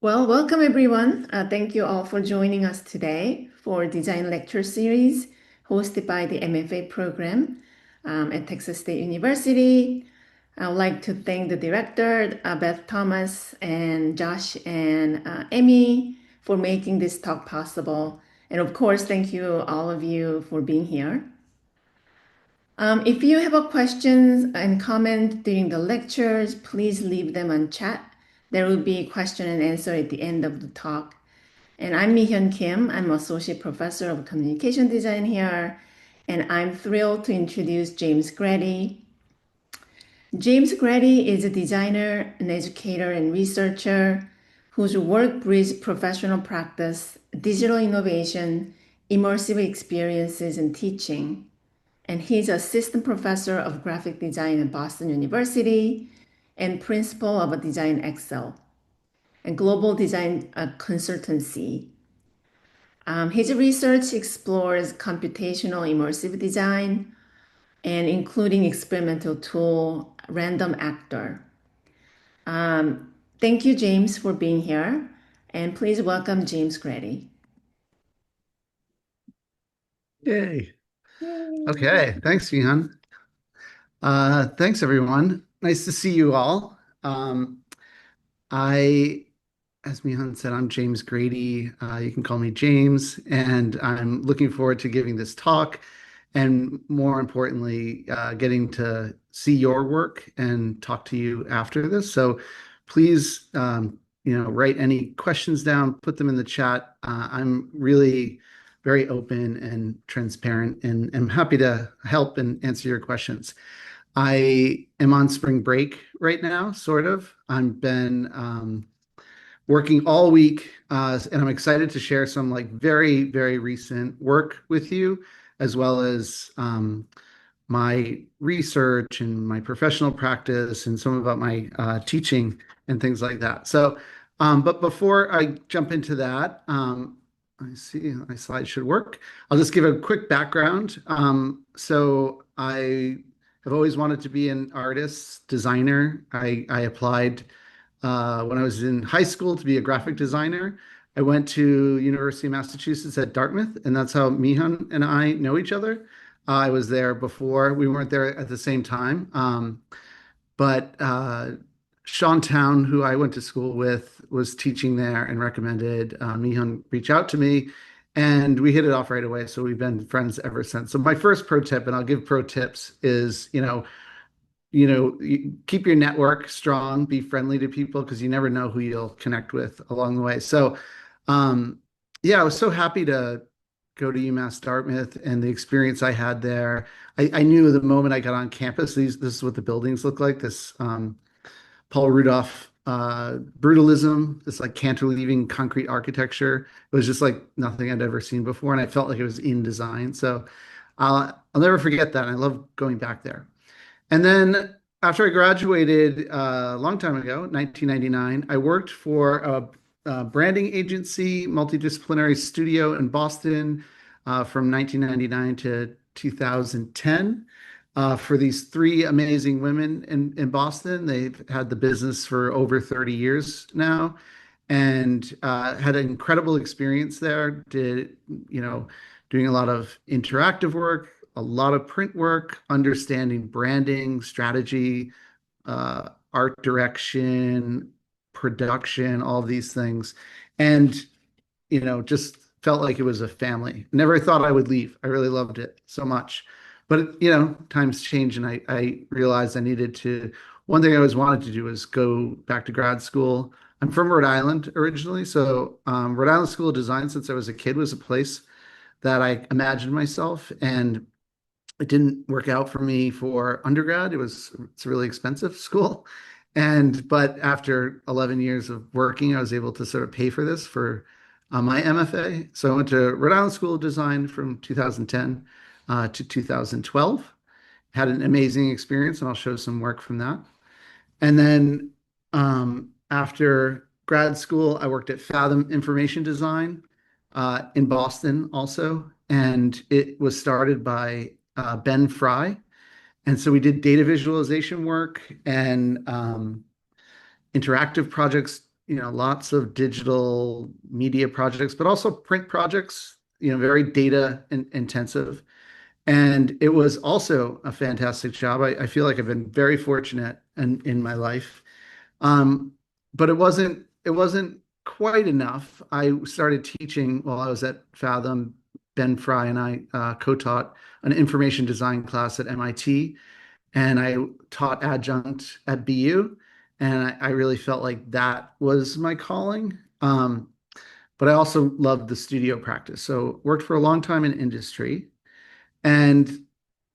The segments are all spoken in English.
Well, welcome everyone. Thank you all for joining us today for Design Lecture Series hosted by the MFA program at Texas State University. I would like to thank the director, Beth Thomas, and Josh and Amy for making this talk possible. And of course, thank you all of you for being here. If you have a questions and comment during the lectures, please leave them on chat. There will be question and answer at the end of the talk. And I'm Mi-Hyun Kim. I'm Associate Professor of Communication Design here. And I'm thrilled to introduce James Grady. James Grady is a designer, an educator, and researcher whose work breeds professional practice, digital innovation, immersive experiences, and teaching. And he's assistant professor of graphic design at Boston University and principal of a Design Axl, a global design consultancy. His research explores computational immersive design and including experimental tool, random actor. Thank you, James, for being here. And please welcome James Grady. Yay. Okay, thanks, Mihan. Thanks, everyone. Nice to see you all. As Mihan said, I'm James Grady. You can call me James, and I'm looking forward to giving this talk, and more importantly, getting to see your work and talk to you after this. So please, write any questions down, put them in the chat. I'm really very open and transparent, and I'm happy to help and answer your questions. I am on spring break right now, sort of. I've been working all week, and I'm excited to share some very, very recent work with you, as well as my research and my professional practice and some about my teaching and things like that. So, but before I jump into that, I see my slide should work. I'll just give a quick background. So I have always wanted to be an artist, designer. I applied when I was in high school to be a graphic designer. I went to University of Massachusetts at Dartmouth, and that's how Mihan and I know each other. I was there before. We weren't there at the same time. But Sean Town, who I went to school with, was teaching there and recommended Mihan reach out to me, and we hit it off right away. So we've been friends ever since. So my first pro tip, and I'll give pro tips, is keep your network strong, be friendly to people because you never know who you'll connect with along the way. So, I was so happy to go to UMass Dartmouth and the experience I had there. I knew the moment I got on campus, this is what the buildings look like. This Paul Rudolph brutalism, this cantilever concrete architecture. It was just like nothing I'd ever seen before, and I felt like it was in design. So I'll never forget that. I love going back there. And then after I graduated a long time ago, 1999, I worked for a branding agency, multidisciplinary studio in Boston from 1999 to 2010 for these three amazing women in Boston. They've had the business for over 30 years now, and had an incredible experience there. Doing a lot of interactive work, a lot of print work, understanding branding, strategy, art direction, production, all of these things. And, just felt like it was a family. Never thought I would leave. I really loved it so much. But, times change, and I realized I needed to, one thing I always wanted to do was go back to grad school. I'm from Rhode Island originally. So Rhode Island School of Design, since I was a kid, was a place that I imagined myself. And it didn't work out for me for undergrad. It's a really expensive school. But after 11 years of working, I was able to sort of pay for this for my MFA. So I went to Rhode Island School of Design from 2010 to 2012. Had an amazing experience, and I'll show some work from that. And then after grad school, I worked at Fathom Information Design in Boston also. And it was started by Ben Fry. And so we did data visualization work and interactive projects, lots of digital media projects, but also print projects, very data intensive. And it was also a fantastic job. I feel like I've been very fortunate in my life. Um, but it wasn't quite enough. I started teaching while I was at Fathom. Ben Fry and I co-taught an information design class at MIT, and I taught adjunct at BU, and I really felt like that was my calling. But I also loved the studio practice, so worked for a long time in industry, and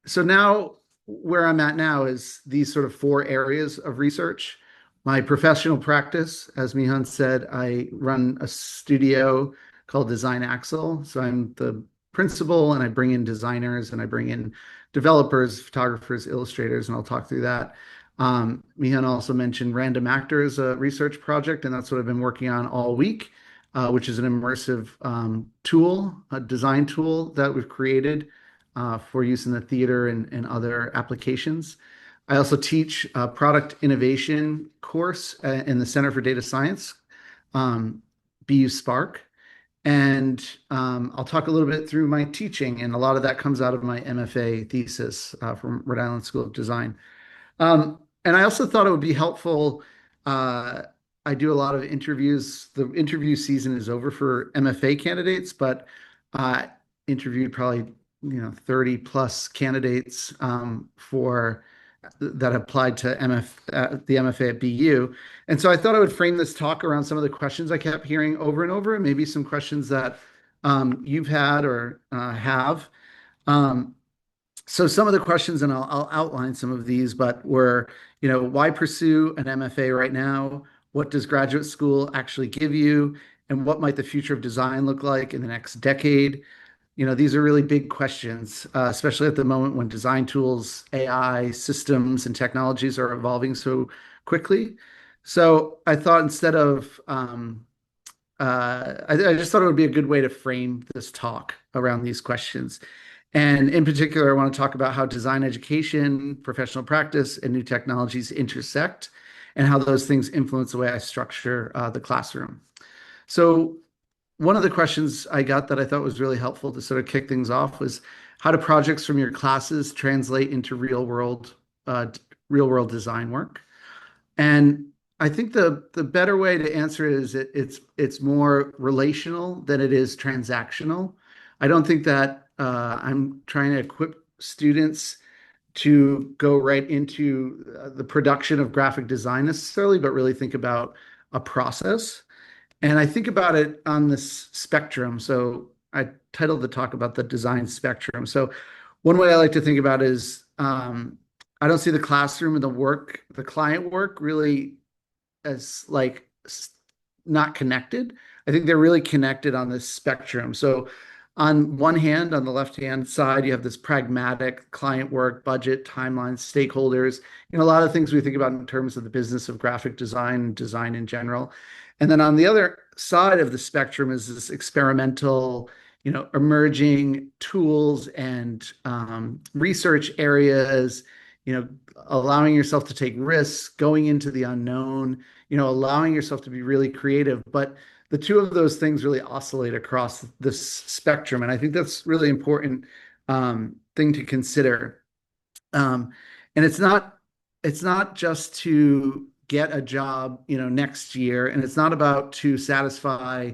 so now where I'm at now is these sort of four areas of research. My professional practice, as Mihan said, I run a studio called Design Axl. So I'm the principal and I bring in designers and I bring in developers, photographers, illustrators, and I'll talk through that. Mihan also mentioned Random Actor as a research project, and that's what I've been working on all week, which is an immersive tool, a design tool that we've created for use in the theater and other applications. I also teach a product innovation course in the Center for Data Science, BU Spark. And I'll talk a little bit through my teaching, and a lot of that comes out of my MFA thesis from Rhode Island School of Design. And I also thought it would be helpful. Uh, I do a lot of interviews. The interview season is over for MFA candidates, but I interviewed probably 30 plus candidates for that applied to the MFA at BU. And so I thought I would frame this talk around some of the questions I kept hearing over and over, and maybe some questions that you've had or have. Um, so some of the questions, and I'll outline some of these, but were, why pursue an MFA right now? What does graduate school actually give you? And what might the future of design look like in the next decade? These are really big questions, especially at the moment when design tools, AI, systems, and technologies are evolving so quickly. So I thought instead of, I just thought it would be a good way to frame this talk around these questions. And in particular, I want to talk about how design education, professional practice, and new technologies intersect, and how those things influence the way I structure the classroom. So one of the questions I got that I thought was really helpful to sort of kick things off was, how do projects from your classes translate into real world design work? And I think the better way to answer it is it's more relational than it is transactional. I don't think that I'm trying to equip students to go right into the production of graphic design necessarily, but really think about a process. And I think about it on this spectrum. So I titled the talk about the design spectrum. So one way I like to think about it is I don't see the classroom and the client work really as like not connected. I think they're really connected on this spectrum. So on one hand, on the left-hand side, you have this pragmatic client work, budget, timelines, stakeholders, a lot of things we think about in terms of the business of graphic design, design in general. And then on the other side of the spectrum is this experimental, emerging tools and research areas, allowing yourself to take risks, going into the unknown, allowing yourself to be really creative. But the two of those things really oscillate across this spectrum. And I think that's really important thing to consider. And it's not just to get a job, next year, and it's not about to satisfy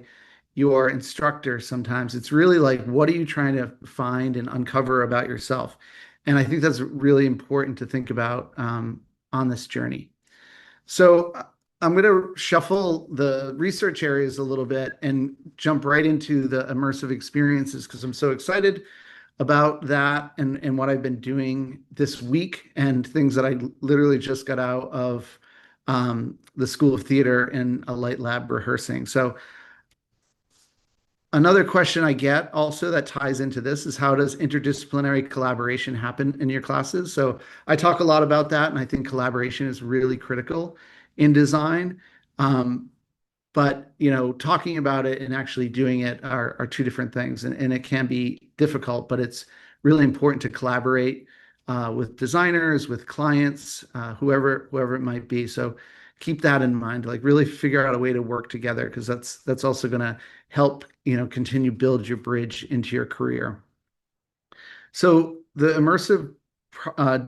your instructor sometimes. It's really like, what are you trying to find and uncover about yourself? And I think that's really important to think about on this journey. So I'm going to shuffle the research areas a little bit and jump right into the immersive experiences because I'm so excited about that and what I've been doing this week and things that I literally just got out of the School of Theater in a light lab rehearsing. So another question I get also that ties into this is, how does interdisciplinary collaboration happen in your classes? So I talk a lot about that, and I think collaboration is really critical in design. But talking about it and actually doing it are two different things, and it can be difficult, but it's really important to collaborate with designers, with clients, whoever it might be. So keep that in mind. Like really figure out a way to work together because that's also going to help, continue build your bridge into your career. So the immersive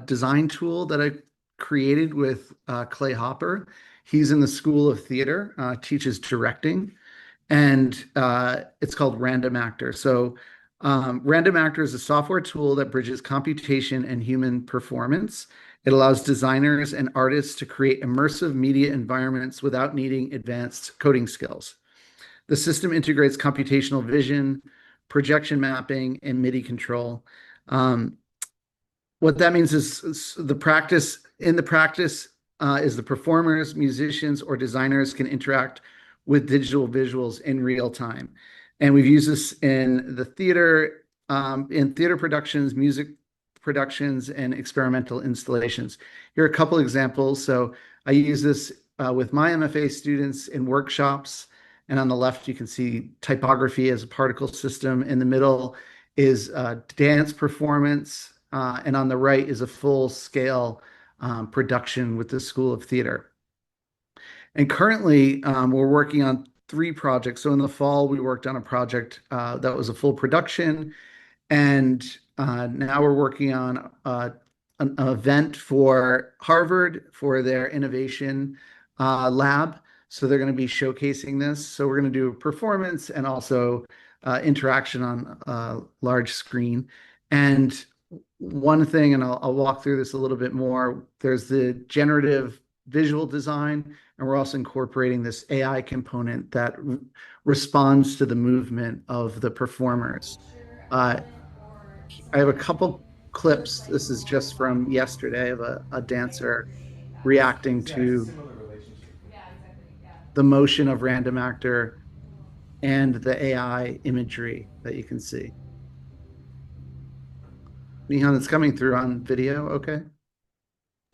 design tool that I created with Clay Hopper, he's in the School of Theater, teaches directing, and it's called Random Actor. So Random Actor is a software tool that bridges computation and human performance. It allows designers and artists to create immersive media environments without needing advanced coding skills. The system integrates computational vision, projection mapping, and MIDI control. Um, what that means is the practice in the practice is the performers, musicians, or designers can interact with digital visuals in real time. And we've used this in theater productions, music productions, and experimental installations. Here are a couple examples. So I use this with my MFA students in workshops. And on the left, you can see typography as a particle system. In the middle is dance performance. And on the right is a full-scale production with the School of Theater. And currently, we're working on 3 projects. So in the fall, we worked on a project that was a full production. And now we're working on an event for Harvard for their innovation lab. So they're going to be showcasing this. So we're going to do a performance and also interaction on a large screen. And one thing, and I'll walk through this a little bit more, there's the generative visual design, and we're also incorporating this AI component that responds to the movement of the performers. Uh, I have a couple clips. This is just from yesterday of a dancer reacting to the motion of Random Actor and the AI imagery that you can see. Nihan, it's coming through on video. Okay.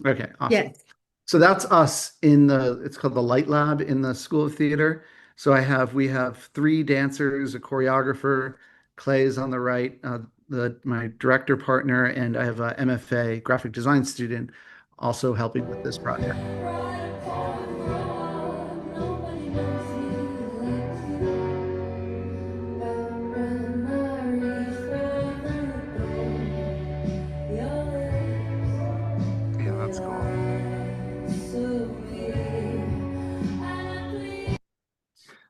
Okay, awesome. Yes. So that's us it's called the Light Lab in the School of Theater. So we have 3 dancers, a choreographer, Clay's on the right, my director partner, and I have a MFA graphic design student also helping with this project. Yeah, that's cool.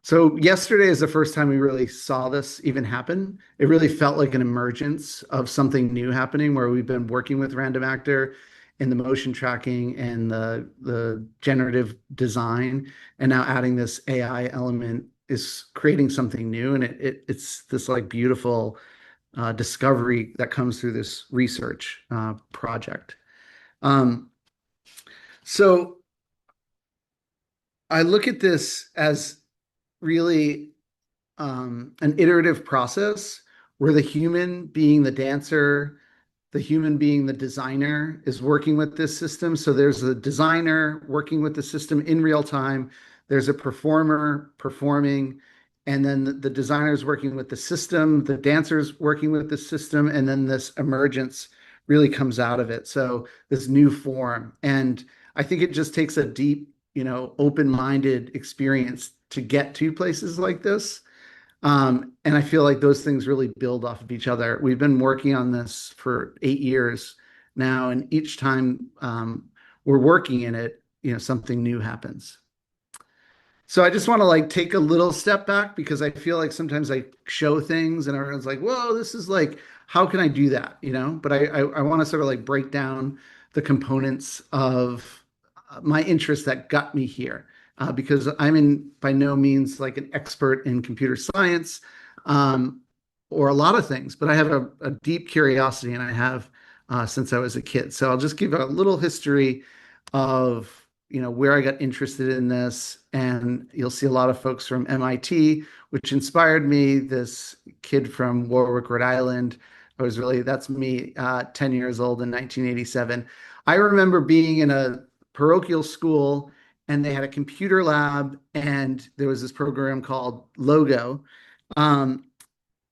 So yesterday is the first time we really saw this even happen. It really felt like an emergence of something new happening where we've been working with Random Actor in the motion tracking and the generative design, and now adding this AI element is creating something new, and it's this like beautiful discovery that comes through this research project. Um, so I look at this as really an iterative process where the human being the dancer, the human being the designer is working with this system. So there's a designer working with the system in real time. There's a performer performing, and then the designer's working with the system, the dancer's working with the system, and then this emergence really comes out of it. So this new form. And I think it just takes a deep, open-minded experience to get to places like this. And I feel like those things really build off of each other. We've been working on this for 8 years now, and each time we're working in it, something new happens. So I just want to like take a little step back because I feel like sometimes I show things and everyone's like, whoa, this is like, how can I do that? But I want to sort of like break down the components of my interest that got me here. Because I'm by no means like an expert in computer science or a lot of things, but I have a deep curiosity, and I have since I was a kid. So I'll just give a little history of where I got interested in this, and you'll see a lot of folks from MIT, which inspired me. This kid from Warwick, Rhode Island. That's me, 10 years old in 1987. I remember being in a parochial school, and they had a computer lab, and there was this program called Logo,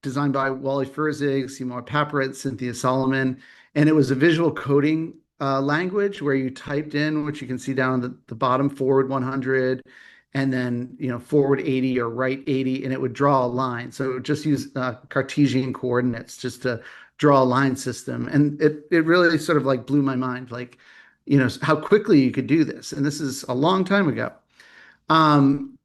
designed by Wally Ferzig, Seymour Papert, Cynthia Solomon, and it was a visual coding language where you typed in, which you can see down the bottom, forward 100, and then forward 80 or right 80, and it would draw a line. So it would just use Cartesian coordinates just to draw a line system, and it really sort of like blew my mind, like how quickly you could do this. And this is a long time ago. Um,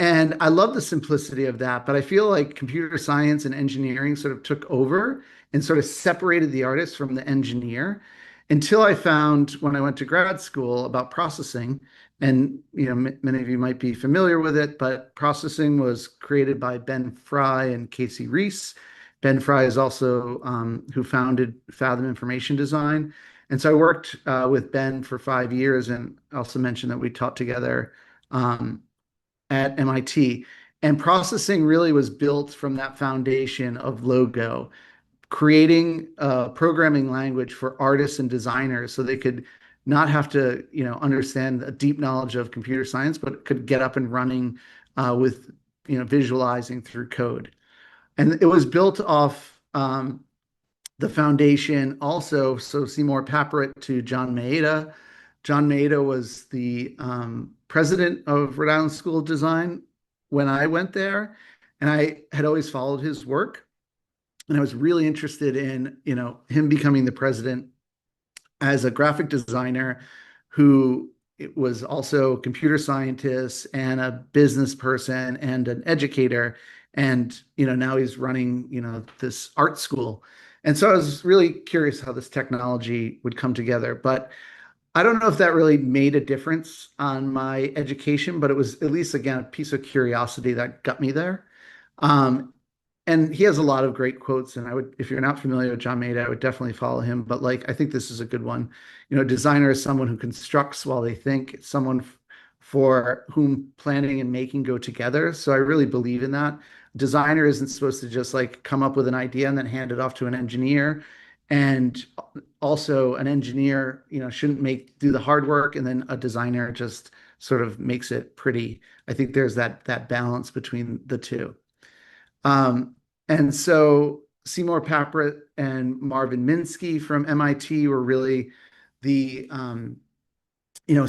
and I love the simplicity of that, but I feel like computer science and engineering sort of took over and sort of separated the artist from the engineer until I found when I went to grad school about processing. And many of you might be familiar with it, but processing was created by Ben Fry and Casey Reese. Ben Fry is also who founded Fathom Information Design. And so I worked with Ben for 5 years, and also mentioned that we taught together at MIT. And processing really was built from that foundation of logo, creating a programming language for artists and designers so they could not have to, understand a deep knowledge of computer science, but could get up and running with, visualizing through code. And it was built off the foundation also. So Seymour Papert to John Maeda. John Maeda was the president of Rhode Island School of Design when I went there, and I had always followed his work, and I was really interested in him becoming the president as a graphic designer who was also a computer scientist and a business person and an educator, and now he's running this art school. And so I was really curious how this technology would come together, but I don't know if that really made a difference on my education, but it was at least, again, a piece of curiosity that got me there. Um, and he has a lot of great quotes, and I would, if you're not familiar with John Maeda, I would definitely follow him. But like, I think this is a good one. Designer is someone who constructs while they think. It's someone for whom planning and making go together. So I really believe in that. Designer isn't supposed to just like come up with an idea and then hand it off to an engineer. And also an engineer, shouldn't do the hard work, and then a designer just sort of makes it pretty. I think there's that balance between the two. And so Seymour Papert and Marvin Minsky from MIT were really the you know,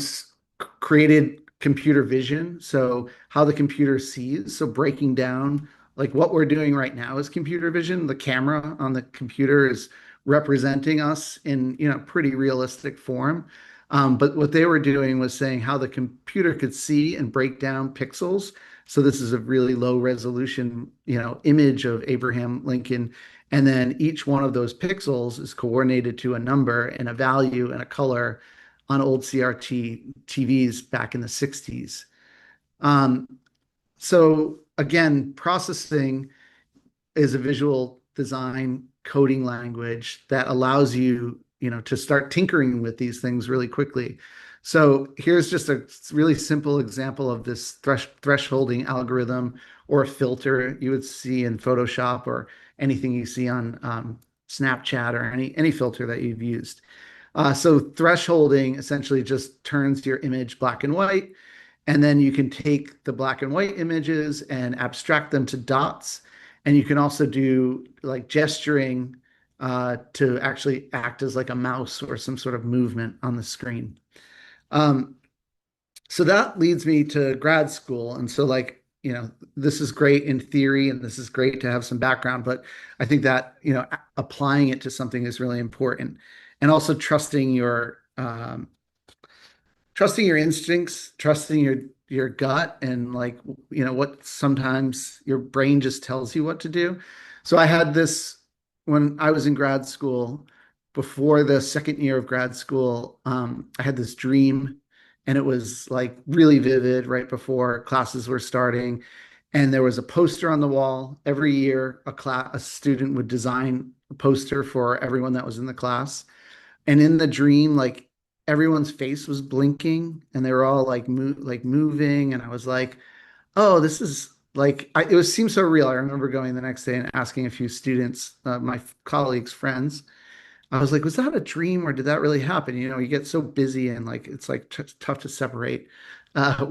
created computer vision. So how the computer sees. So breaking down like what we're doing right now is computer vision. The camera on the computer is representing us in, pretty realistic form. But what they were doing was saying how the computer could see and break down pixels. So this is a really low resolution, image of Abraham Lincoln. And then each one of those pixels is coordinated to a number and a value and a color on old CRT TVs back in the 60s. Um, so again, processing is a visual design coding language that allows you, to start tinkering with these things really quickly. So here's just a really simple example of this thresholding algorithm or a filter you would see in Photoshop or anything you see on Snapchat or any filter that you've used. So thresholding essentially just turns your image black and white, and then you can take the black and white images and abstract them to dots. And you can also do like gesturing to actually act as like a mouse or some sort of movement on the screen. Um, so that leads me to grad school. And so like, this is great in theory and this is great to have some background, but I think that, applying it to something is really important. And also trusting your instincts, trusting your gut, and like what sometimes your brain just tells you what to do. So I had this when I was in grad school. Before the second year of grad school, I had this dream, and it was like really vivid right before classes were starting. And there was a poster on the wall. Every year, a student would design a poster for everyone that was in the class. And in the dream, like everyone's face was blinking and they were all like moving. And I was like, oh, this is like, it was seemed so real. I remember going the next day and asking a few students, my colleagues, friends. I was like, was that a dream or did that really happen? You get so busy and like it's like tough to separate uh,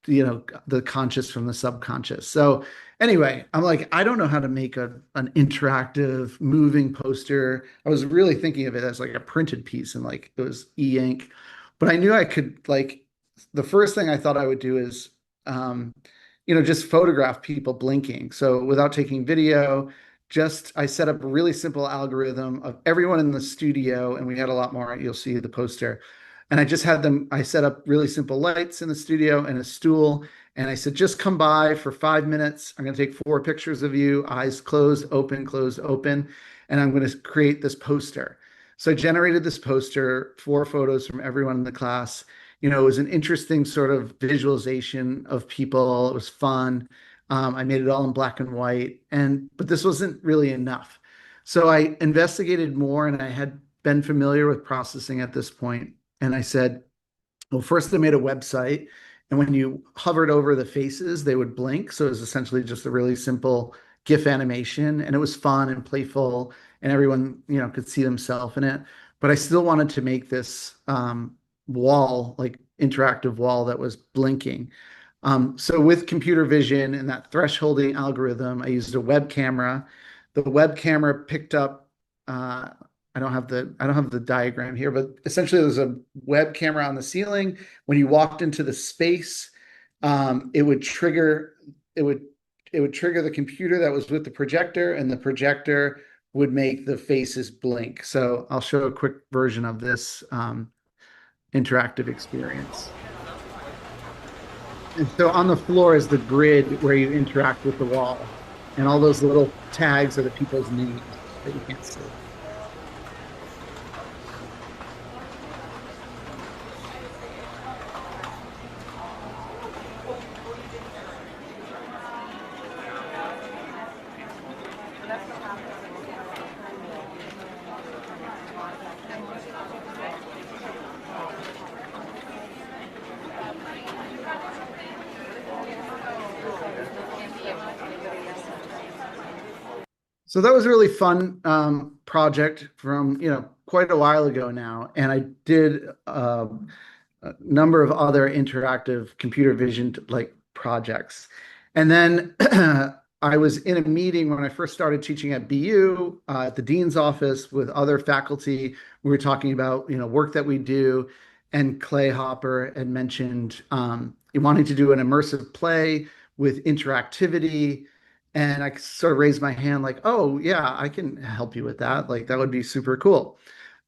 the conscious from the subconscious. So anyway, I'm like, I don't know how to make an interactive moving poster. I was really thinking of it as like a printed piece and like it was e-ink, but I knew I could like the first thing I thought I would do is um, just photograph people blinking. So without taking video, just I set up a really simple algorithm of everyone in the studio, and we had a lot more. You'll see the poster. And I just had them, I set up really simple lights in the studio and a stool. And I said, just come by for 5 minutes. I'm going to take 4 pictures of you, eyes closed, open. And I'm going to create this poster. So I generated this poster, 4 photos from everyone in the class. It was an interesting sort of visualization of people. It was fun. I made it all in black and white, but this wasn't really enough. So I investigated more, and I had been familiar with processing at this point. And I said, well, first I made a website, and when you hovered over the faces, they would blink. So it was essentially just a really simple GIF animation, and it was fun and playful, and everyone, could see themselves in it. But I still wanted to make this wall, like interactive wall that was blinking. So with computer vision and that thresholding algorithm, I used a web camera. The web camera picked up. I don't have the diagram here, but essentially there's a web camera on the ceiling. When you walked into the space, it would trigger the computer that was with the projector, and the projector would make the faces blink. So I'll show a quick version of this interactive experience. And so on the floor is the grid where you interact with the wall. And all those little tags are the people's names that you can't see. So that was a really fun project from quite a while ago now, and I did a number of other interactive computer vision like projects, and then I was in a meeting when I first started teaching at BU at the dean's office with other faculty. We were talking about work that we do, and Clay Hopper had mentioned wanting to do an immersive play with interactivity. And I sort of raised my hand like, oh, yeah, I can help you with that. Like, that would be super cool.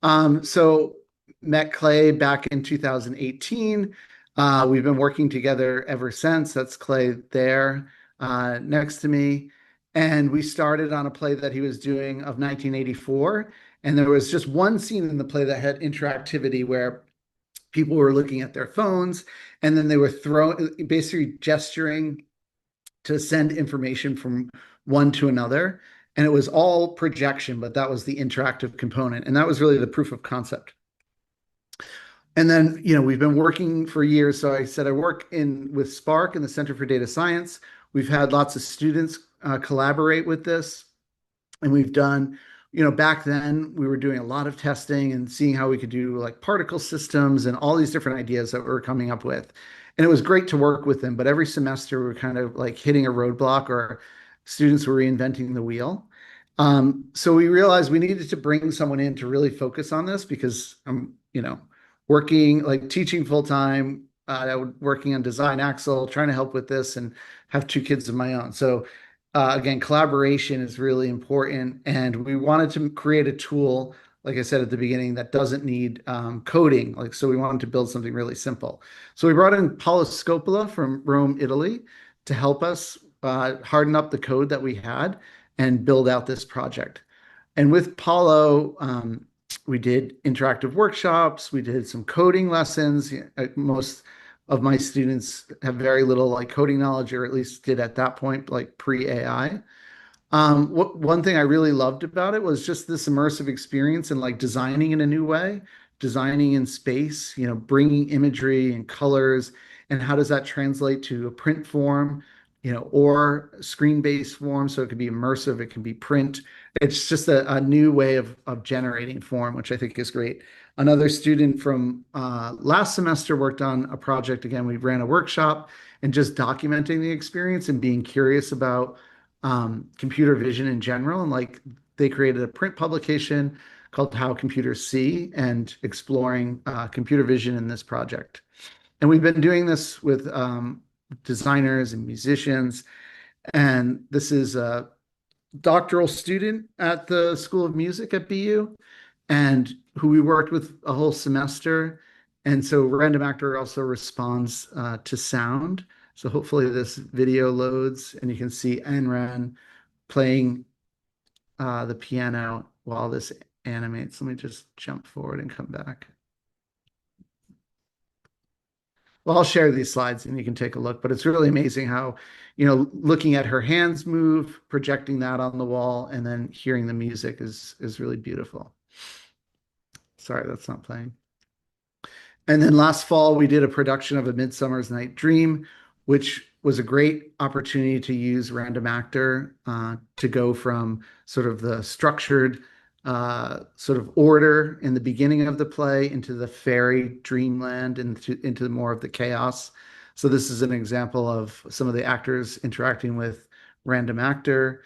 So met Clay back in 2018. We've been working together ever since. That's Clay there next to me. And we started on a play that he was doing of 1984. And there was just one scene in the play that had interactivity where people were looking at their phones, and then they were basically gesturing to send information from one to another. And it was all projection, but that was the interactive component. And that was really the proof of concept. And then, we've been working for years. So I said I work with Spark in the Center for Data Science. We've had lots of students collaborate with this. And we've done, back then we were doing a lot of testing and seeing how we could do like particle systems and all these different ideas that we were coming up with. And it was great to work with them, but every semester we were kind of like hitting a roadblock, or students were reinventing the wheel. So we realized we needed to bring someone in to really focus on this, because I'm, working, like teaching full time, working on Design Axl, trying to help with this, and have 2 kids of my own. So again, collaboration is really important, and we wanted to create a tool, like I said at the beginning, that doesn't need coding. So we wanted to build something really simple. So we brought in Paolo Scopola from Rome, Italy, to help us harden up the code that we had and build out this project. And with Paulo, we did interactive workshops. We did some coding lessons. Most of my students have very little like coding knowledge, or at least did at that point, like pre-AI. One thing I really loved about it was just this immersive experience and like designing in a new way, designing in space, bringing imagery and colors, and how does that translate to a print form, or screen-based form. So it could be immersive, it can be print. It's just a new way of generating form, which I think is great. Another student from last semester worked on a project. Again, we ran a workshop and just documenting the experience and being curious about computer vision in general. And like they created a print publication called How Computers See and exploring computer vision in this project. And we've been doing this with designers and musicians. And this is a doctoral student at the School of Music at BU and who we worked with a whole semester. And so Random Actor also responds to sound. So hopefully this video loads and you can see Enran playing the piano while this animates. Let me just jump forward and come back. Well, I'll share these slides and you can take a look, but it's really amazing how, looking at her hands move, projecting that on the wall, and then hearing the music is really beautiful. Sorry, that's not playing. And then last fall, we did a production of A Midsummer's Night Dream, which was a great opportunity to use Random Actor to go from sort of the structured sort of order in the beginning of the play into the fairy dreamland, into more of the chaos. So this is an example of some of the actors interacting with Random Actor.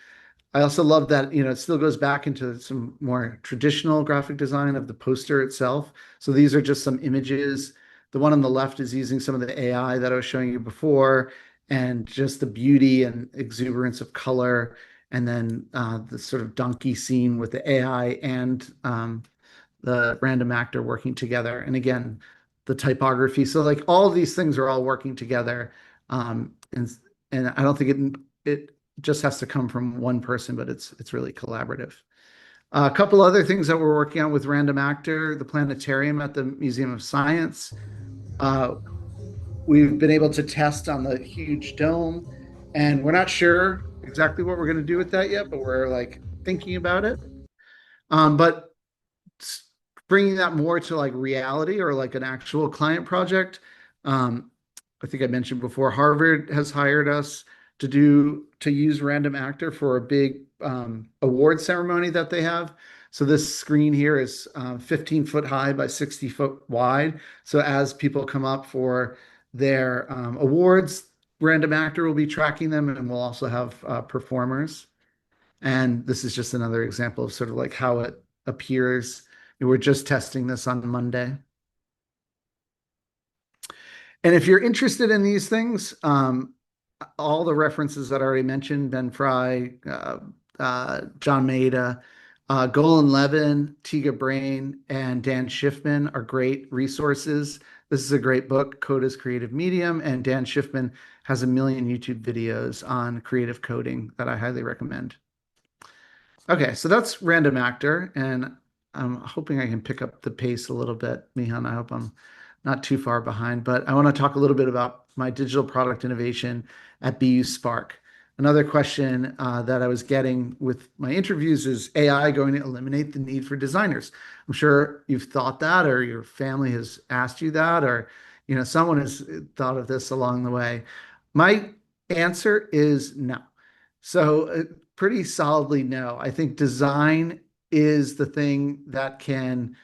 I also love that, it still goes back into some more traditional graphic design of the poster itself. So these are just some images. The one on the left is using some of the AI that I was showing you before, and just the beauty and exuberance of color. And then the sort of donkey scene with the AI and the Random Actor working together. And again, the typography. So like all of these things are all working together. And I don't think it just has to come from one person, but it's really collaborative. A couple other things that we're working on with Random Actor, the planetarium at the Museum of Science. We've been able to test on the huge dome, and we're not sure exactly what we're going to do with that yet, but we're like thinking about it. But bringing that more to like reality or like an actual client project. I think I mentioned before, Harvard has hired us to use Random Actor for a big award ceremony that they have. So this screen here is 15 foot high by 60 foot wide. So as people come up for their awards, Random Actor will be tracking them, and we'll also have performers. And this is just another example of sort of like how it appears. We're just testing this on Monday. And if you're interested in these things, all the references that I already mentioned, Ben Fry, John Maeda, Golan Levin, Tiga Brain, and Dan Schiffman are great resources. This is a great book, Code as Creative Medium, and Dan Schiffman has a million YouTube videos on creative coding that I highly recommend. Okay, so that's Random Actor, and I'm hoping I can pick up the pace a little bit, Mihan. I hope I'm not too far behind, but I want to talk a little bit about my digital product innovation at BU Spark. Another question that I was getting with my interviews is AI going to eliminate the need for designers? I'm sure you've thought that, or your family has asked you that, or someone has thought of this along the way. My answer is no. So pretty solidly no. I think design is the thing that can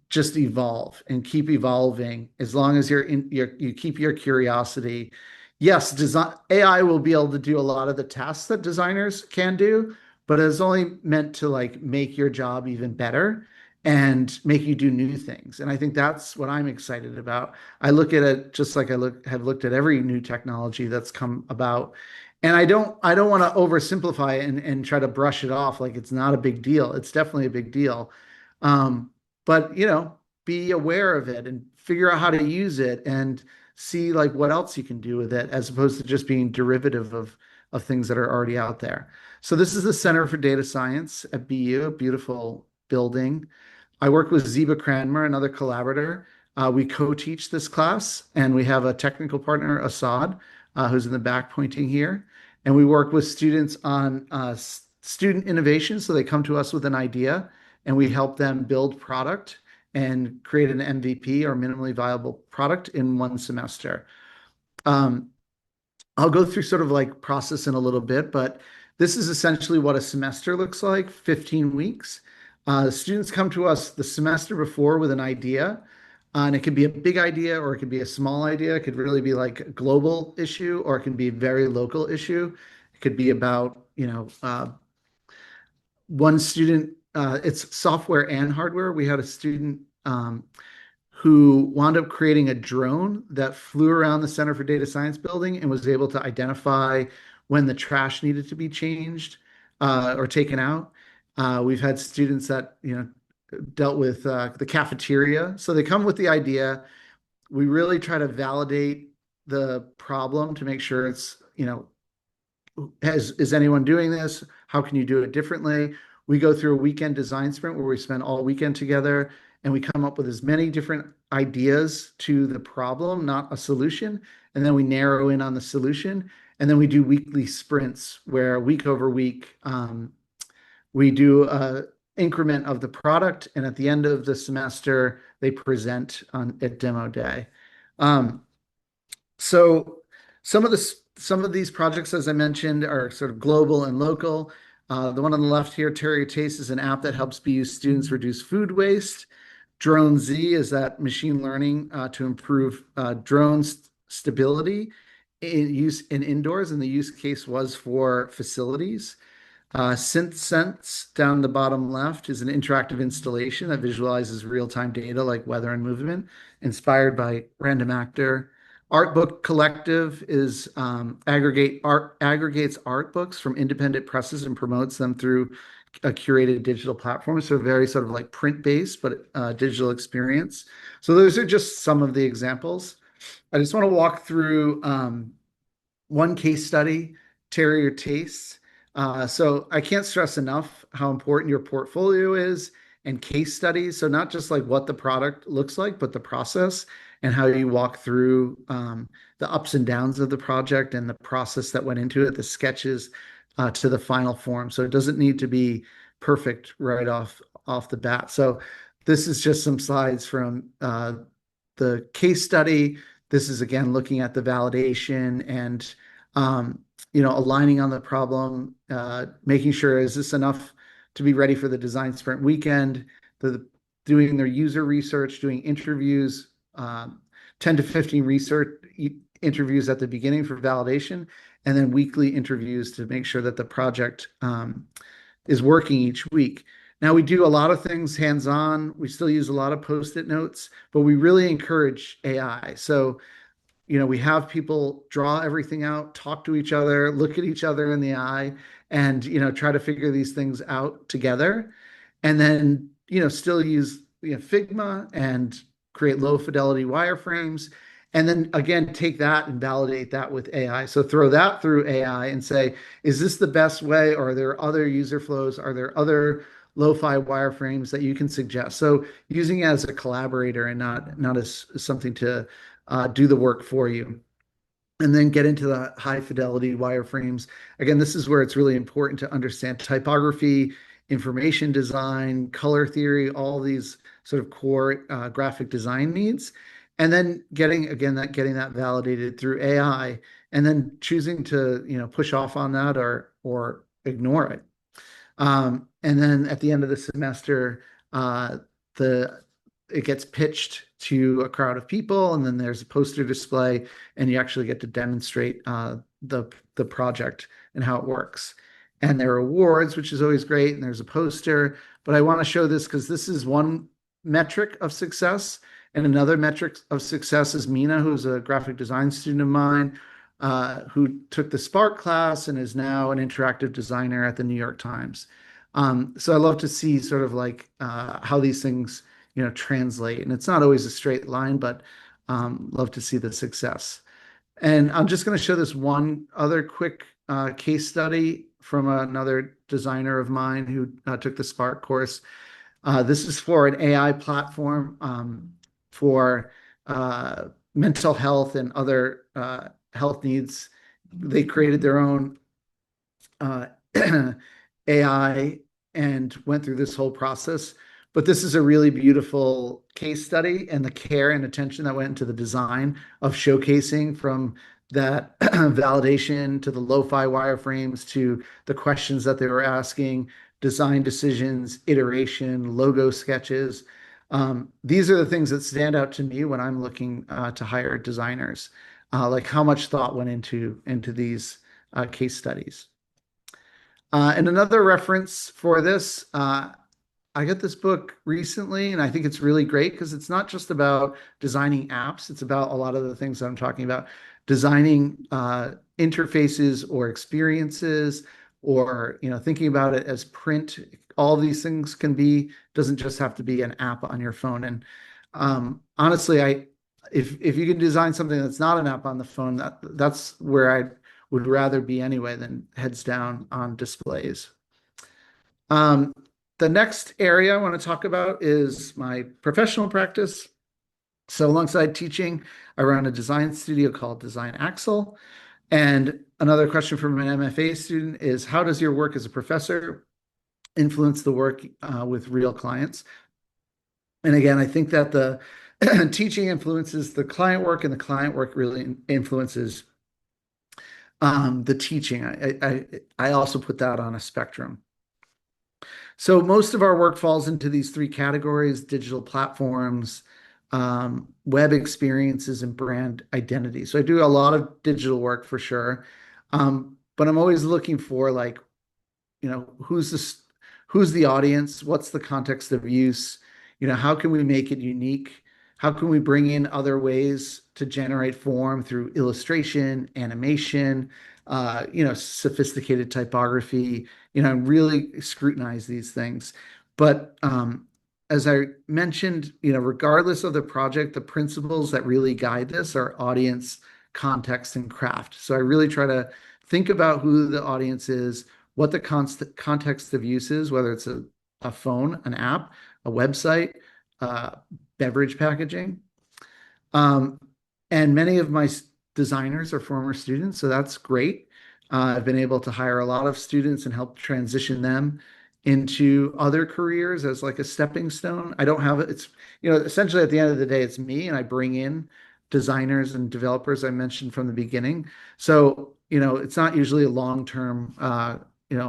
just evolve and keep evolving as long as you keep your curiosity. Yes, design AI will be able to do a lot of the tasks that designers can do, but it's only meant to like make your job even better and make you do new things. And I think that's what I'm excited about. I look at it just like have looked at every new technology that's come about. And I don't want to oversimplify it and try to brush it off like it's not a big deal. It's definitely a big deal. But be aware of it and figure out how to use it and see like what else you can do with it, as opposed to just being derivative of things that are already out there. So this is the Center for Data Science at BU, a beautiful building. I work with Ziba Cranmer, another collaborator. We co-teach this class, and we have a technical partner, Assad, who's in the back pointing here. And we work with students on student innovation. So they come to us with an idea, and we help them build product and create an MVP, or minimally viable product, in one semester. I'll go through sort of like process in a little bit, but this is essentially what a semester looks like, 15 weeks. Students come to us the semester before with an idea, and it could be a big idea or it could be a small idea. It could really be like a global issue or it can be a very local issue. It could be about, one student, it's software and hardware. We had a student who wound up creating a drone that flew around the Center for Data Science building and was able to identify when the trash needed to be changed or taken out. We've had students that dealt with the cafeteria, so they come with the idea. We really try to validate the problem to make sure it's is anyone doing this? How can you do it differently? We go through a weekend design sprint where we spend all weekend together and we come up with as many different ideas to the problem, not a solution. And then we narrow in on the solution. And then we do weekly sprints where week over week, we do a increment of the product. And at the end of the semester, they present at demo day. So some of these projects, as I mentioned, are sort of global and local. The one on the left here, Terry Taste, is an app that helps BU students reduce food waste. Drone Z is that machine learning to improve drone stability in use in indoors, and the use case was for facilities. SynthSense down the bottom left is an interactive installation that visualizes real-time data like weather and movement, inspired by Random Actor. Art Book Collective is aggregates art books from independent presses and promotes them through a curated digital platform. So very sort of like print-based, but digital experience. So those are just some of the examples. I just want to walk through one case study, Terrier Tastes. So I can't stress enough how important your portfolio is and case studies. So not just like what the product looks like, but the process and how you walk through the ups and downs of the project and the process that went into it, the sketches to the final form. So it doesn't need to be perfect right off the bat. So this is just some slides from the case study. This is again looking at the validation and aligning on the problem, making sure is this enough to be ready for the design sprint weekend, doing their user research, doing interviews, 10 to 15 research interviews at the beginning for validation, and then weekly interviews to make sure that the project is working each week. Now, we do a lot of things hands-on. We still use a lot of Post-it notes, but we really encourage AI. So, we have people draw everything out, talk to each other, look at each other in the eye, and, try to figure these things out together. And then, still use Figma and create low fidelity wireframes. And then again, take that and validate that with AI. So throw that through AI and say, is this the best way? Or are there other user flows? Are there other lo-fi wireframes that you can suggest? So using it as a collaborator and not as something to do the work for you. And then get into the high fidelity wireframes. Again, this is where it's really important to understand typography, information design, color theory, all these sort of core graphic design needs. And then getting that validated through AI, and then choosing to push off on that or ignore it. And then at the end of the semester, it gets pitched to a crowd of people, and then there's a poster display, and you actually get to demonstrate the project and how it works. And there are awards, which is always great, and there's a poster. But I want to show this because this is one metric of success. And another metric of success is Mina, who's a graphic design student of mine, who took the Spark class and is now an interactive designer at the New York Times. So I love to see sort of like how these things translate. And it's not always a straight line, but love to see the success. And I'm just going to show this one other quick case study from another designer of mine who took the Spark course. This is for an AI platform for mental health and other health needs. They created their own AI and went through this whole process. But this is a really beautiful case study, and the care and attention that went into the design of showcasing from that validation to the lo-fi wireframes to the questions that they were asking design decisions, iteration, logo sketches. These are the things that stand out to me when I'm looking to hire designers, like how much thought went into these case studies. And another reference for this, I got this book recently, and I think it's really great because it's not just about designing apps. It's about a lot of the things that I'm talking about, designing interfaces or experiences, or thinking about it as print. All these things can be, doesn't just have to be an app on your phone. And honestly, if you can design something that's not an app on the phone, that's where I would rather be anyway than heads down on displays. Um, the next area I want to talk about is my professional practice. So alongside teaching, I run a design studio called Design Axl. And another question from an MFA student is, how does your work as a professor influence the work with real clients? And again, I think that the teaching influences the client work, and the client work really influences the teaching. I also put that on a spectrum. So most of our work falls into these three categories: digital platforms, web experiences, and brand identity. So I do a lot of digital work for sure. But I'm always looking for, like, who's the audience? What's the context of use? How can we make it unique? How can we bring in other ways to generate form through illustration, animation, sophisticated typography? Really scrutinize these things. But as I mentioned, regardless of the project, the principles that really guide this are audience, context, and craft. So I really try to think about who the audience is, what the context of use is, whether it's a phone, an app, a website, beverage packaging. And many of my designers are former students, so that's great. I've been able to hire a lot of students and help transition them into other careers as like a stepping stone. I don't have it. It's, essentially at the end of the day, it's me, and I bring in designers and developers I mentioned from the beginning. So, it's not usually a long-term,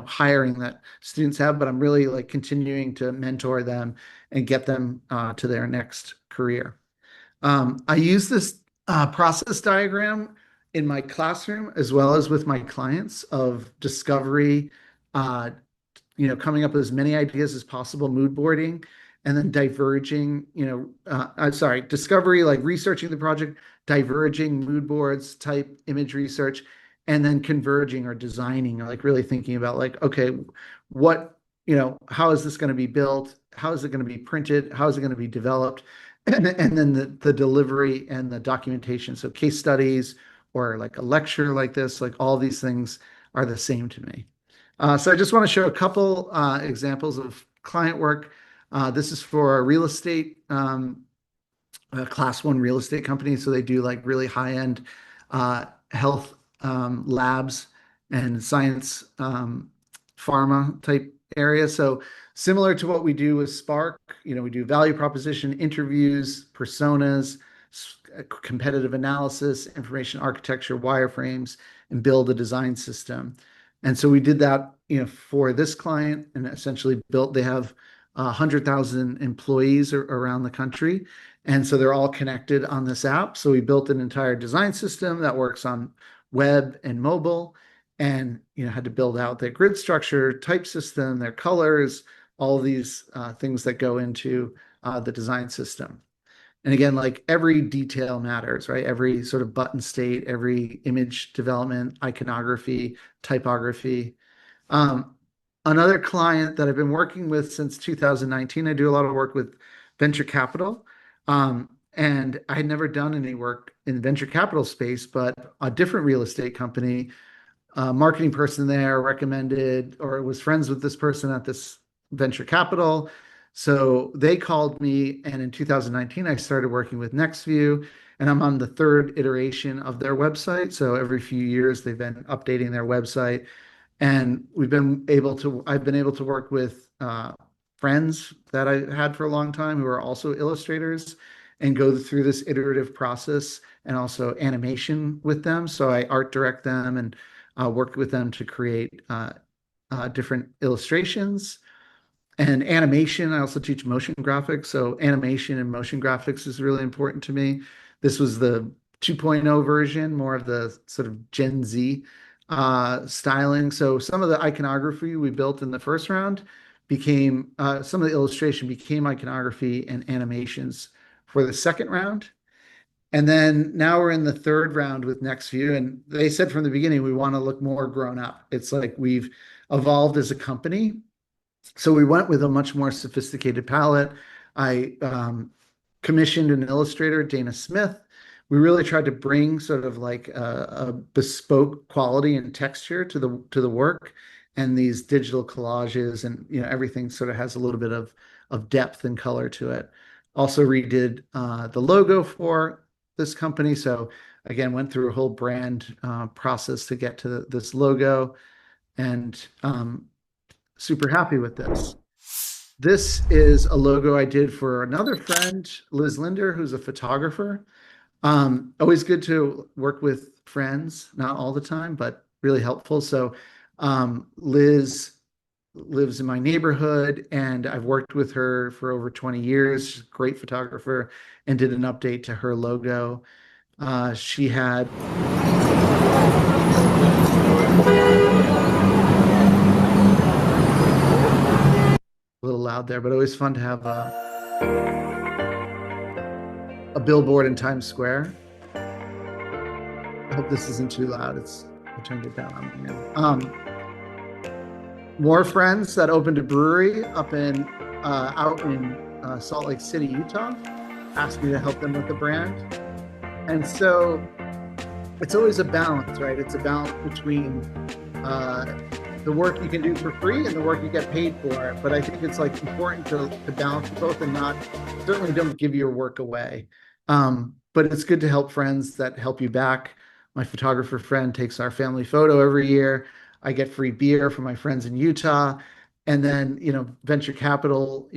hiring that students have, but I'm really like continuing to mentor them and get them to their next career. I use this process diagram in my classroom as well as with my clients of discovery, coming up with as many ideas as possible, mood boarding, and then diverging, discovery, like researching the project, diverging, mood boards, type image research, and then converging or designing, or like really thinking about, like, okay, how is this going to be built? How is it going to be printed? How is it going to be developed? And then the delivery and the documentation. So case studies or like a lecture like this, like all these things are the same to me. So I just want to show a couple examples of client work. This is for a real estate, a class one real estate company. So they do like really high-end health labs and science pharma type area. So similar to what we do with Spark, we do value proposition, interviews, personas, competitive analysis, information architecture, wireframes, and build a design system. And so we did that, for this client, and essentially they have 100,000 employees around the country. And so they're all connected on this app. So we built an entire design system that works on web and mobile, and had to build out their grid structure, type system, their colors, all these things that go into the design system. And again, like every detail matters, right? Every sort of button state, every image development, iconography, typography. Another client that I've been working with since 2019, I do a lot of work with venture capital. And I had never done any work in the venture capital space, but a different real estate company, marketing person there recommended, or was friends with this person at this venture capital. So they called me, and in 2019, I started working with NextView, and I'm on the third iteration of their website. So every few years, they've been updating their website, and I've been able to work with friends that I had for a long time who are also illustrators, and go through this iterative process and also animation with them. So I art direct them and work with them to create different illustrations and animation. I also teach motion graphics. So animation and motion graphics is really important to me. This was the 2.0 version, more of the sort of Gen Z styling. So some of the iconography we built in the first round became, some of the illustration became iconography and animations for the second round. And then now we're in the third round with NextView. And they said from the beginning, we want to look more grown up. It's like we've evolved as a company. So we went with a much more sophisticated palette. I commissioned an illustrator, Dana Smith. We really tried to bring sort of like a bespoke quality and texture to the work, and these digital collages, and everything sort of has a little bit of depth and color to it. Also redid the logo for this company. So again, went through a whole brand process to get to this logo, and super happy with this. This is a logo I did for another friend, Liz Linder, who's a photographer. Always good to work with friends, not all the time, but really helpful. So Liz lives in my neighborhood, and I've worked with her for over 20 years. She's a great photographer, and did an update to her logo. She had a little loud there, but always fun to have a billboard in Times Square. I hope this isn't too loud. I turned it down on me. More friends that opened a brewery out in Salt Lake City, Utah, asked me to help them with the brand. And so it's always a balance, right? It's a balance between the work you can do for free and the work you get paid for. But I think it's like important to balance both, and certainly don't give your work away. But it's good to help friends that help you back. My photographer friend takes our family photo every year. I get free beer from my friends in Utah. And then, venture capital,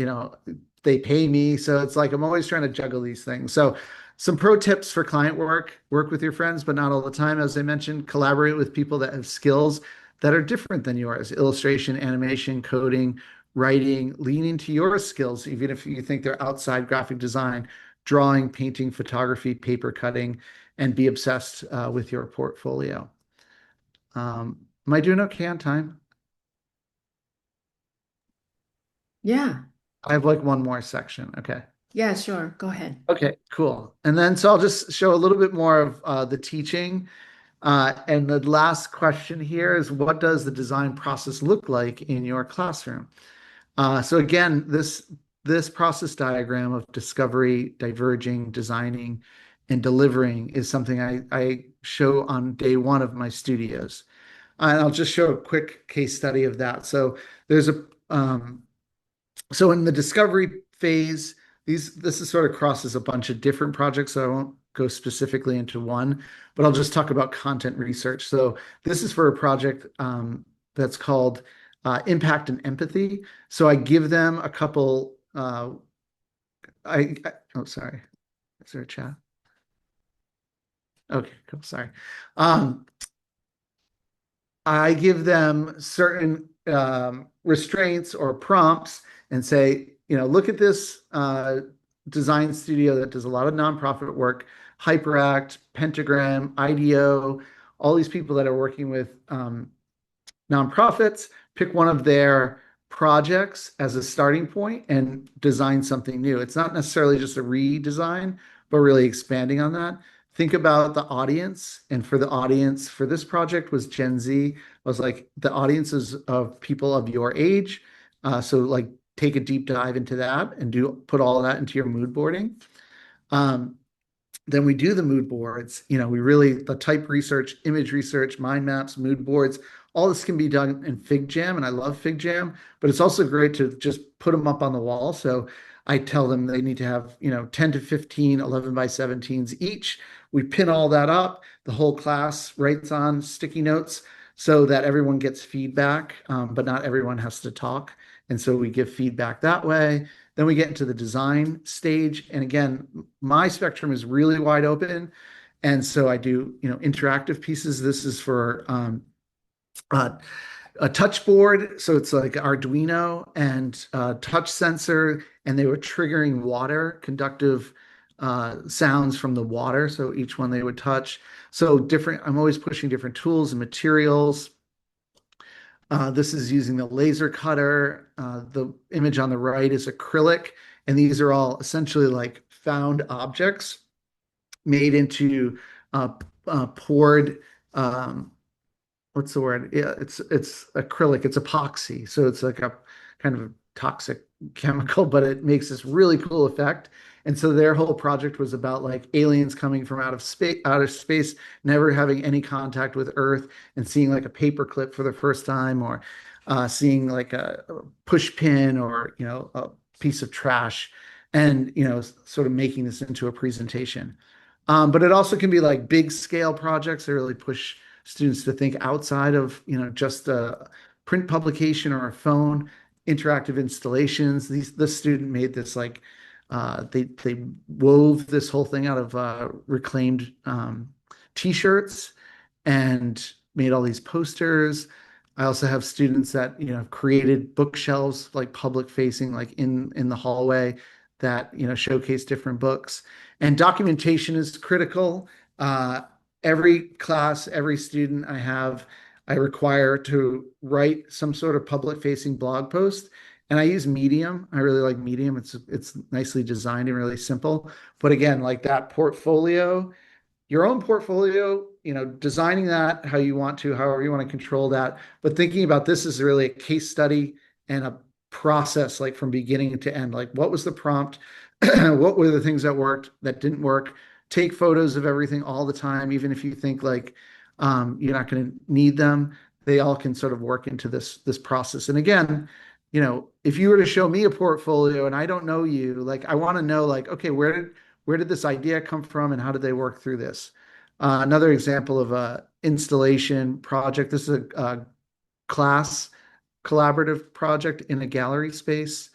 they pay me. So it's like I'm always trying to juggle these things. So some pro tips for client work: work with your friends, but not all the time. As I mentioned, collaborate with people that have skills that are different than yours: illustration, animation, coding, writing. Lean into your skills, even if you think they're outside graphic design: drawing, painting, photography, paper cutting, and be obsessed with your portfolio. Am I doing okay on time? Yeah. I have like one more section. Okay. Yeah, sure. Go ahead. Okay, cool. And then, so I'll just show a little bit more of the teaching. And the last question here is, what does the design process look like in your classroom? So again, this process diagram of discovery, diverging, designing, and delivering is something I show on day one of my studios. And I'll just show a quick case study of that. So there's so in the discovery phase, this is sort of crosses a bunch of different projects, so I won't go specifically into one, but I'll just talk about content research. So this is for a project that's called Impact and Empathy. So I give them a couple. Oh, sorry. Is there a chat? Okay, cool. Sorry. I give them certain restraints or prompts and say, look at this design studio that does a lot of nonprofit work: Hyperact, Pentagram, IDEO, all these people that are working with nonprofits. Pick one of their projects as a starting point and design something new. It's not necessarily just a redesign, but really expanding on that. Think about the audience, and for the audience for this project was Gen Z. I was like, the audiences of people of your age. So like, take a deep dive into that and put all of that into your mood boarding. Then we do the mood boards. The type research, image research, mind maps, mood boards, all this can be done in FigJam, and I love FigJam, but it's also great to just put them up on the wall. So I tell them they need to have, 10 to 15, 11 by 17s each. We pin all that up. The whole class writes on sticky notes so that everyone gets feedback, but not everyone has to talk. And so we give feedback that way. Then we get into the design stage. And again, my spectrum is really wide open. And so I do, interactive pieces. This is for a touch board. So it's like Arduino and touch sensor, and they were triggering water, conductive sounds from the water. So each one they would touch. So different, I'm always pushing different tools and materials. This is using the laser cutter. The image on the right is acrylic, and these are all essentially like found objects made into poured what's the word? Yeah, it's acrylic, it's epoxy. So it's like a kind of toxic chemical, but it makes this really cool effect. And so their whole project was about like aliens coming from out of space, never having any contact with Earth, and seeing like a paperclip for the first time, or seeing like a push pin, or a piece of trash, and sort of making this into a presentation. But it also can be like big scale projects that really push students to think outside of just a print publication or a phone. Interactive installations. This student made this like they wove this whole thing out of reclaimed t-shirts, and made all these posters. I also have students that have created bookshelves, like public facing, like in the hallway, that showcase different books. And documentation is critical. Every class, every student I require to write some sort of public facing blog post. And I use Medium. I really like Medium. It's nicely designed and really simple. But again, like that portfolio, your own portfolio, designing that how you want to, however you want to control that. But thinking about this is really a case study and a process, like from beginning to end. Like, what was the prompt? What were the things that worked, that didn't work? Take photos of everything all the time, even if you think like you're not going to need them. They all can sort of work into this process. And again, if you were to show me a portfolio and I don't know you, like I want to know, like, okay, where did this idea come from, and how did they work through this? Another example of a installation project. This is a class collaborative project in a gallery space.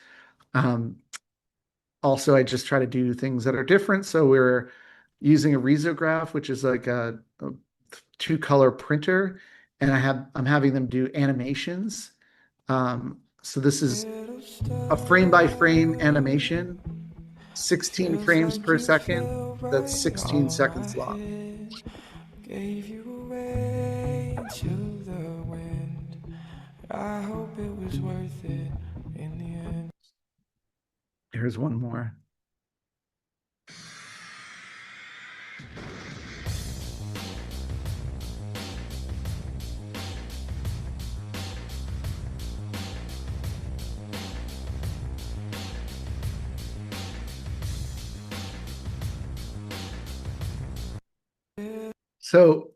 Also, I just try to do things that are different. So we're using a risograph, which is like a two-color printer, and I'm having them do animations. So this is a frame by frame animation, 16 Feels frames like per you second. fell That's right 16 on my seconds long. head. Gave you away to the wind. I hope it was worth it in the end. Here's one more. So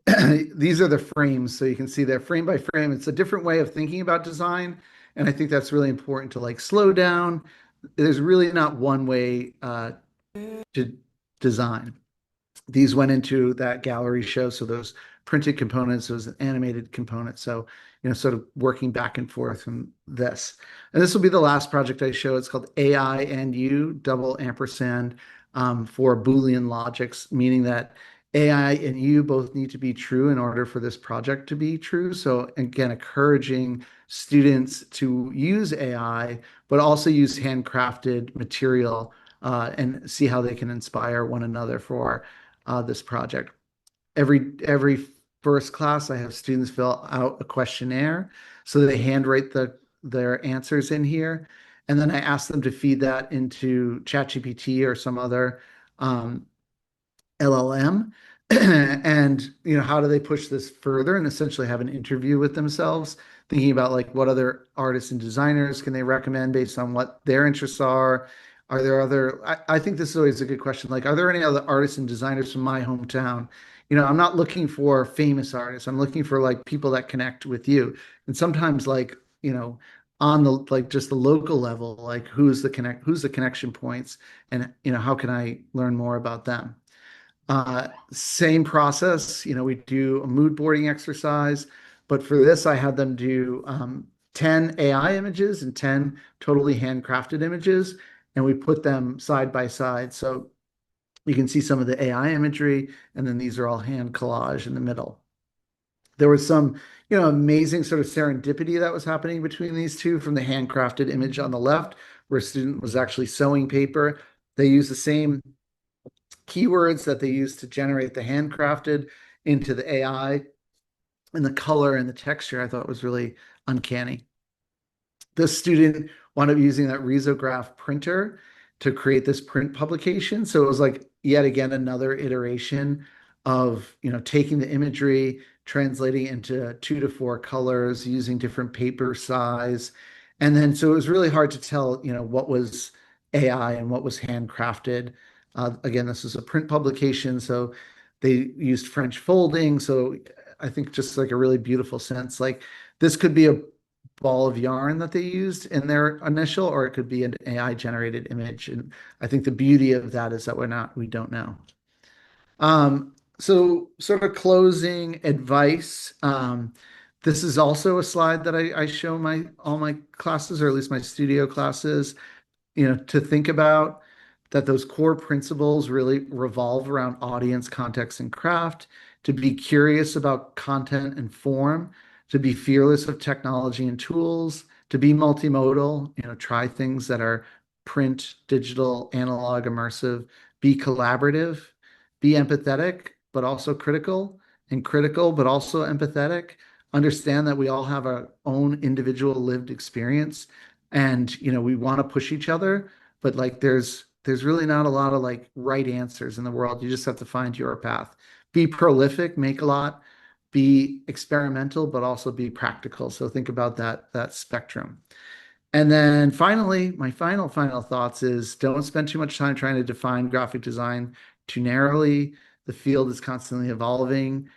these are the frames. So you can see they're frame by frame. It's a different way of thinking about design. And I think that's really important to like slow down. There's really not one way to design. These went into that gallery show. So those printed components, those animated components. So, sort of working back and forth from this. And this will be the last project I show. It's called AI and U double ampersand for Boolean logics, meaning that AI and U both need to be true in order for this project to be true. So again, encouraging students to use AI, but also use handcrafted material and see how they can inspire one another for this project. Every first class, I have students fill out a questionnaire, so they handwrite their answers in here, and then I ask them to feed that into ChatGPT or some other LLM. And how do they push this further and essentially have an interview with themselves, thinking about like what other artists and designers can they recommend based on what their interests are. Are there other, I think this is always a good question, like, are there any other artists and designers from my hometown? I'm not looking for famous artists. I'm looking for like people that connect with you. And sometimes like, on the like just the local level, like who's the connection points, and how can I learn more about them? Same process, we do a mood boarding exercise, but for this, I had them do 10 AI images and 10 totally handcrafted images, and we put them side by side. So you can see some of the AI imagery, and then these are all hand collage in the middle. There was some, amazing sort of serendipity that was happening between these two from the handcrafted image on the left, where a student was actually sewing paper. They used the same keywords that they used to generate the handcrafted into the AI, and the color and the texture I thought was really uncanny. This student wound up using that risograph printer to create this print publication. So it was like yet again another iteration of taking the imagery, translating it into 2 to 4 colors, using different paper size, and then so it was really hard to tell what was AI and what was handcrafted. Again, this was a print publication, so they used French folding. So I think just like a really beautiful sense, like this could be a ball of yarn that they used in their initial, or it could be an AI generated image. And I think the beauty of that is that we don't know. So sort of closing advice. This is also a slide that I show all my classes, or at least my studio classes, to think about that those core principles really revolve around audience, context, and craft, to be curious about content and form, to be fearless of technology and tools, to be multimodal, try things that are print, digital, analog, immersive, be collaborative, be empathetic, but also critical, and critical, but also empathetic. Understand that we all have our own individual lived experience, and we want to push each other, but like there's really not a lot of like right answers in the world. You just have to find your path. Be prolific, make a lot, be experimental, but also be practical. So think about that spectrum. And then finally, my final thoughts is don't spend too much time trying to define graphic design too narrowly. The field is constantly evolving.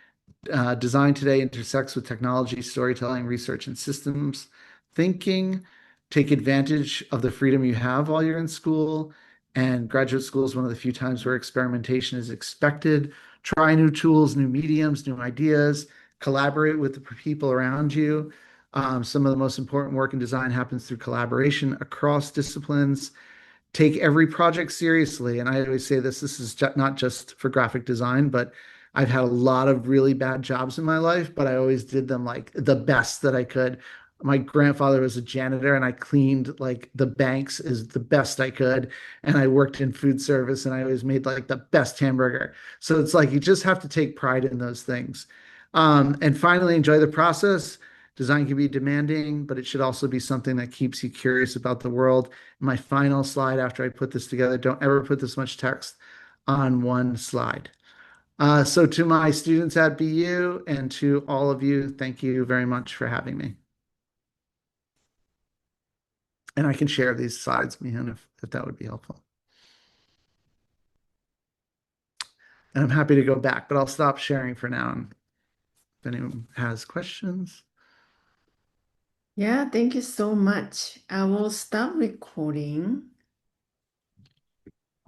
Design today intersects with technology, storytelling, research, and systems thinking. Take advantage of the freedom you have while you're in school. And graduate school is one of the few times where experimentation is expected. Try new tools, new mediums, new ideas. Collaborate with the people around you. Some of the most important work in design happens through collaboration across disciplines. Take every project seriously. And I always say this is not just for graphic design, but I've had a lot of really bad jobs in my life, but I always did them like the best that I could. My grandfather was a janitor, and I cleaned like the banks as the best I could. And I worked in food service, and I always made like the best hamburger. So it's like you just have to take pride in those things. And finally, enjoy the process. Design can be demanding, but it should also be something that keeps you curious about the world. My final slide after I put this together, don't ever put this much text on one slide. So to my students at BU and to all of you, thank you very much for having me. And I can share these slides, Mihan, if that would be helpful. And I'm happy to go back, but I'll stop sharing for now. If anyone has questions. Yeah, thank you so much. I will stop recording.